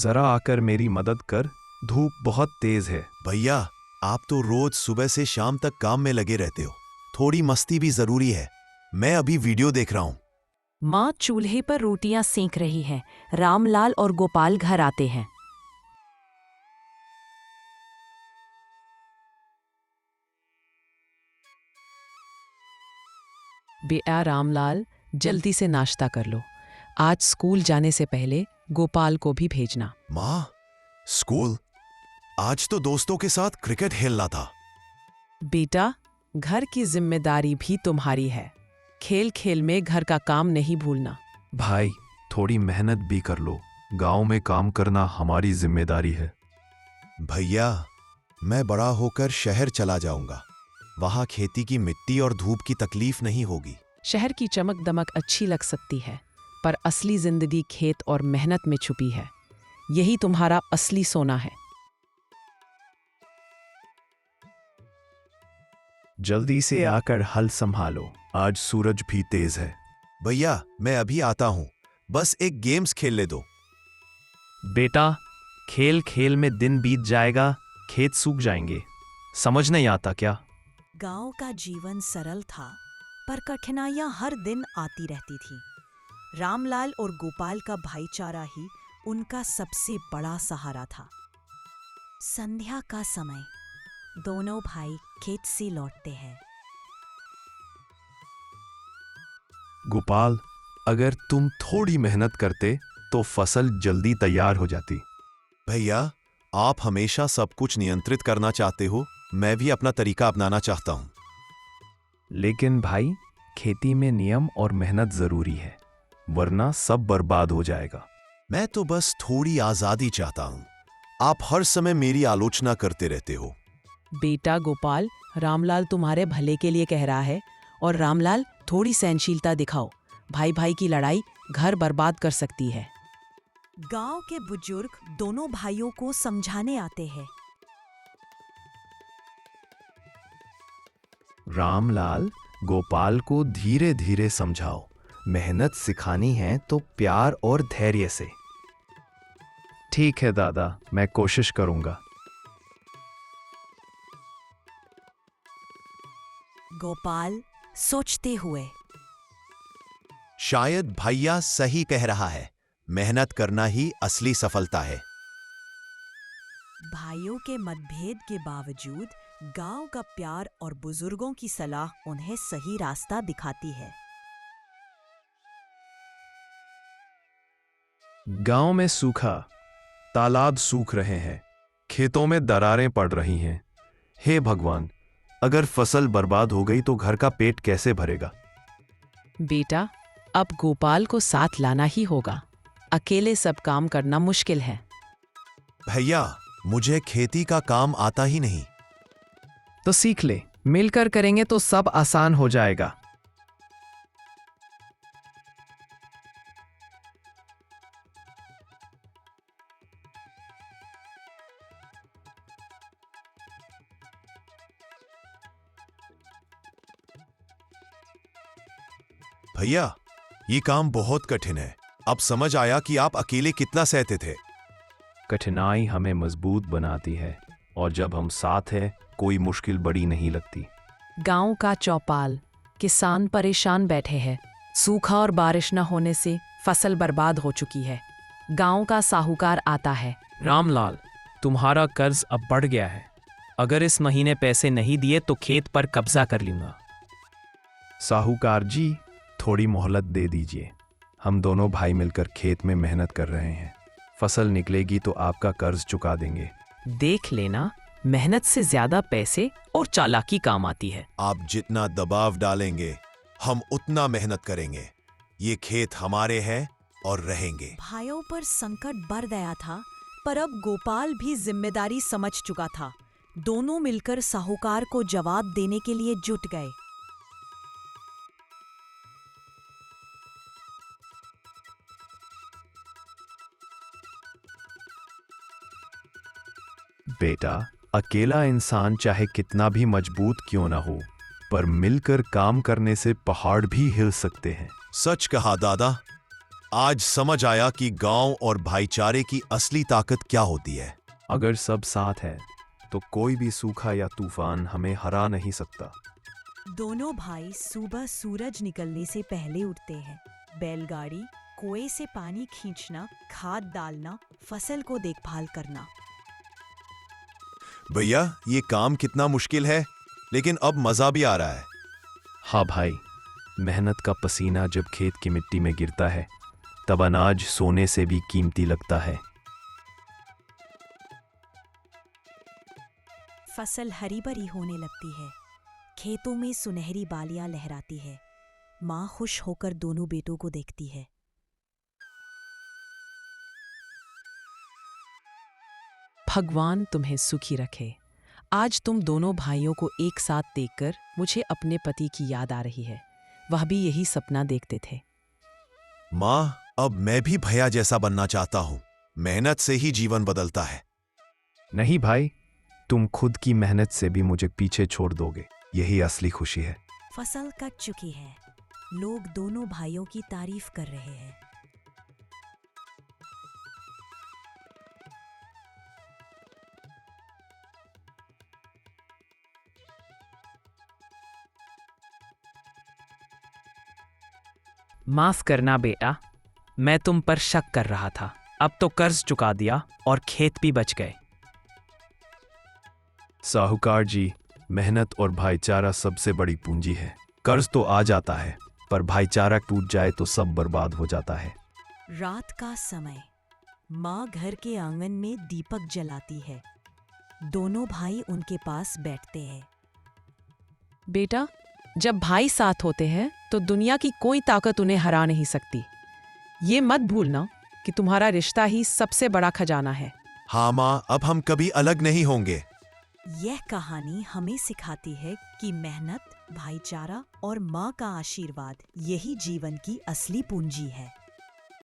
जरा आकर मेरी मदद कर, धूप बहुत तेज है। भैया, आप तो रोज सुबह से शाम तक काम में लगे रहते हो, थोड़ी मस्ती भी जरूरी है। मैं अभी वीडियो देख रहा हूँ। माँ चूल्हे पर रोटियां सेंक रही है। रामलाल और गोपाल घर आते हैं। बेटा रामलाल, जल्दी से नाश्ता कर लो। आज स्कूल जाने से पहले गोपाल को भी भेजना। माँ, स्कूल? आज तो दोस्तों के साथ क्रिकेट खेलना था। बेटा, घर की जिम्मेदारी भी तुम्हारी है। खेल खेल में घर का काम नहीं भूलना। भाई, थोड़ी मेहनत भी कर लो। गांव में काम करना हमारी जिम्मेदारी है। भैया, मैं बड़ा होकर शहर चला जाऊंगा। वहां खेती की मिट्टी और धूप की तकलीफ नहीं होगी। शहर की चमक दमक अच्छी लग सकती है, पर असली जिंदगी खेत और मेहनत में छुपी है। यही तुम्हारा असली सोना है। जल्दी से आकर हल संभालो, आज सूरज भी तेज है। भैया, मैं अभी आता हूं, बस एक गेम्स खेल ले दो। बेटा, खेल खेल में दिन बीत जाएगा, खेत सूख जाएंगे। समझ नहीं आता क्या? गांव का जीवन सरल था, पर कठिनाइयां हर दिन आती रहती थी। रामलाल और गोपाल का भाईचारा ही उनका सबसे बड़ा सहारा था। संध्या का समय, दोनों भाई खेत से लौटते हैं। गोपाल, अगर तुम थोड़ी मेहनत करते तो फसल जल्दी तैयार हो जाती। भैया, आप हमेशा सब कुछ नियंत्रित करना चाहते हो। मैं भी अपना तरीका अपनाना चाहता हूं। लेकिन भाई, खेती में नियम और मेहनत जरूरी है, वरना सब बर्बाद हो जाएगा। मैं तो बस थोड़ी आजादी चाहता हूं। आप हर समय मेरी आलोचना करते रहते हो। बेटा गोपाल, रामलाल तुम्हारे भले के लिए कह रहा है। और रामलाल, थोड़ी सहनशीलता दिखाओ। भाई भाई की लड़ाई घर बर्बाद कर सकती है। गांव के बुजुर्ग दोनों भाइयों को समझाने आते हैं। रामलाल, गोपाल को धीरे धीरे समझाओ। मेहनत सिखानी है तो प्यार और धैर्य से। ठीक है दादा, मैं कोशिश करूंगा। गोपाल सोचते हुए, शायद भैया सही कह रहा है। मेहनत करना ही असली सफलता है। भाइयों के मतभेद के बावजूद गांव का प्यार और बुजुर्गों की सलाह उन्हें सही रास्ता दिखाती है। गांव में सूखा, तालाब सूख रहे हैं, खेतों में दरारें पड़ रही हैं। हे भगवान, अगर फसल बर्बाद हो गई तो घर का पेट कैसे भरेगा? बेटा, अब गोपाल को साथ लाना ही होगा। अकेले सब काम करना मुश्किल है। भैया, मुझे खेती का काम आता ही नहीं। तो सीख ले, मिलकर करेंगे तो सब आसान हो जाएगा। भैया, ये काम बहुत कठिन है। अब समझ आया कि आप अकेले कितना सहते थे। कठिनाई हमें मजबूत बनाती है, और जब हम साथ हैं, कोई मुश्किल बड़ी नहीं लगती। गांव का चौपाल, किसान परेशान बैठे हैं। सूखा और बारिश न होने से फसल बर्बाद हो चुकी है। गांव का साहूकार आता है। रामलाल, तुम्हारा कर्ज अब बढ़ गया है। अगर इस महीने पैसे नहीं दिए तो खेत पर कब्जा कर लूंगा। साहूकार जी, थोड़ी मोहलत दे दीजिए। हम दोनों भाई मिलकर खेत में मेहनत कर रहे हैं। फसल निकलेगी तो आपका कर्ज चुका देंगे। देख लेना, मेहनत से ज्यादा पैसे और चालाकी काम आती है। आप जितना दबाव डालेंगे, हम उतना मेहनत करेंगे। ये खेत हमारे हैं और रहेंगे। भाइयों पर संकट बढ़ गया था, पर अब गोपाल भी जिम्मेदारी समझ चुका था। दोनों मिलकर साहूकार को जवाब देने के लिए जुट गए। बेटा, अकेला इंसान चाहे कितना भी मजबूत क्यों ना हो, पर मिलकर काम करने से पहाड़ भी हिल सकते हैं। सच कहा दादा। आज समझ आया कि गांव और भाईचारे की असली ताकत क्या होती है। अगर सब साथ है तो कोई भी सूखा या तूफान हमें हरा नहीं सकता। दोनों भाई सुबह सूरज निकलने से पहले उठते हैं। बैलगाड़ी, कुएं से पानी खींचना, खाद डालना, फसल को देखभाल करना। भैया, ये काम कितना मुश्किल है, लेकिन अब मजा भी आ रहा है। हाँ भाई, मेहनत का पसीना जब खेत की मिट्टी में गिरता है तब अनाज सोने से भी कीमती लगता है। फसल हरी भरी होने लगती है। खेतों में सुनहरी बालियां लहराती है। माँ खुश होकर दोनों बेटों को देखती है। भगवान तुम्हें सुखी रखे। आज तुम दोनों भाइयों को एक साथ देखकर मुझे अपने पति की याद आ रही है। वह भी यही सपना देखते थे। माँ, अब मैं भी भैया जैसा बनना चाहता हूँ। मेहनत से ही जीवन बदलता है। नहीं भाई, तुम खुद की मेहनत से भी मुझे पीछे छोड़ दोगे, यही असली खुशी है। फसल कट चुकी है। लोग दोनों भाइयों की तारीफ कर रहे हैं। माफ करना बेटा, मैं तुम पर शक कर रहा था। अब तो कर्ज चुका दिया और खेत भी बच गए। साहूकार जी, मेहनत और भाईचारा सबसे बड़ी पूंजी है। कर्ज तो आ जाता है, पर भाईचारा टूट जाए तो सब बर्बाद हो जाता है। रात का समय। माँ घर के आंगन में दीपक जलाती है। दोनों भाई उनके पास बैठते हैं। बेटा, जब भाई साथ होते हैं तो दुनिया की कोई ताकत उन्हें हरा नहीं सकती। ये मत भूलना कि तुम्हारा रिश्ता ही सबसे बड़ा खजाना है। हाँ माँ, अब हम कभी अलग नहीं होंगे। यह कहानी हमें सिखाती है कि मेहनत, भाईचारा और माँ का आशीर्वाद यही जीवन की असली पूंजी है।